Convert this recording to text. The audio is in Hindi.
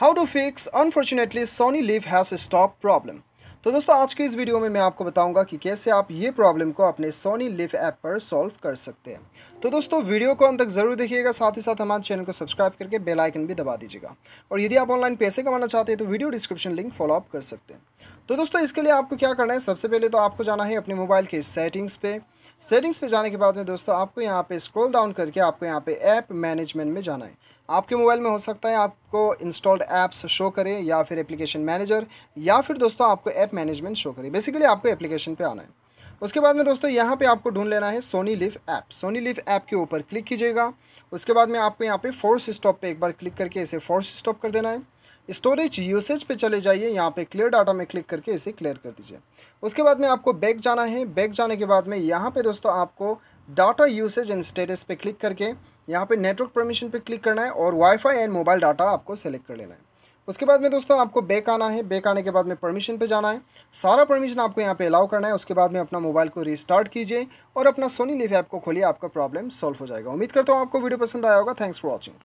How to fix unfortunately Sony Liv has stop problem. तो दोस्तों आज की इस वीडियो में मैं आपको बताऊंगा कि कैसे आप ये प्रॉब्लम को अपने सोनी लिव ऐप पर सॉल्व कर सकते हैं। तो दोस्तों वीडियो को अंत तक ज़रूर देखिएगा, साथ ही साथ हमारे चैनल को सब्सक्राइब करके बेल आइकन भी दबा दीजिएगा। और यदि आप ऑनलाइन पैसे कमाना चाहते हैं तो video description link follow up कर सकते हैं। तो दोस्तों इसके लिए आपको क्या करना है, सबसे पहले तो आपको जाना है अपने मोबाइल के सेटिंग्स पे जाने के बाद में दोस्तों आपको यहाँ पे स्क्रॉल डाउन करके आपको यहाँ पे ऐप मैनेजमेंट में जाना है। आपके मोबाइल में हो सकता है आपको इंस्टॉल्ड ऐप्स शो करे या फिर एप्लीकेशन मैनेजर या फिर दोस्तों आपको ऐप मैनेजमेंट शो करे। बेसिकली आपको एप्लीकेशन पे आना है। उसके बाद में दोस्तों यहाँ पे आपको ढूंढ लेना है Sony Liv app. Sony Liv app के ऊपर क्लिक कीजिएगा। उसके बाद में आपको यहाँ पे फोर्स स्टॉप पे एक बार क्लिक करके इसे फोर्स स्टॉप कर देना है। स्टोरेज यूसेज पे चले जाइए, यहाँ पे क्लियर डाटा में क्लिक करके इसे क्लियर कर दीजिए। उसके बाद में आपको बैक जाना है। बैक जाने के बाद में यहाँ पे दोस्तों आपको डाटा यूसेज एंड स्टेटस पे क्लिक करके यहाँ पे नेटवर्क परमिशन पे क्लिक करना है और वाईफाई एंड मोबाइल डाटा आपको सेलेक्ट कर लेना है। उसके बाद में दोस्तों आपको बैक आना है। बैक आने के बाद में परमिशन पे जाना है। सारा परमिशन आपको यहाँ पे अलाउ करना है। उसके बाद में अपना मोबाइल को रीस्टार्ट कीजिए और अपना सोनी लिव ऐप को खोलिए। आपका प्रॉब्लम सॉल्व हो जाएगा। उम्मीद करता हूँ आपको वीडियो पसंद आया होगा। Thanks for watching.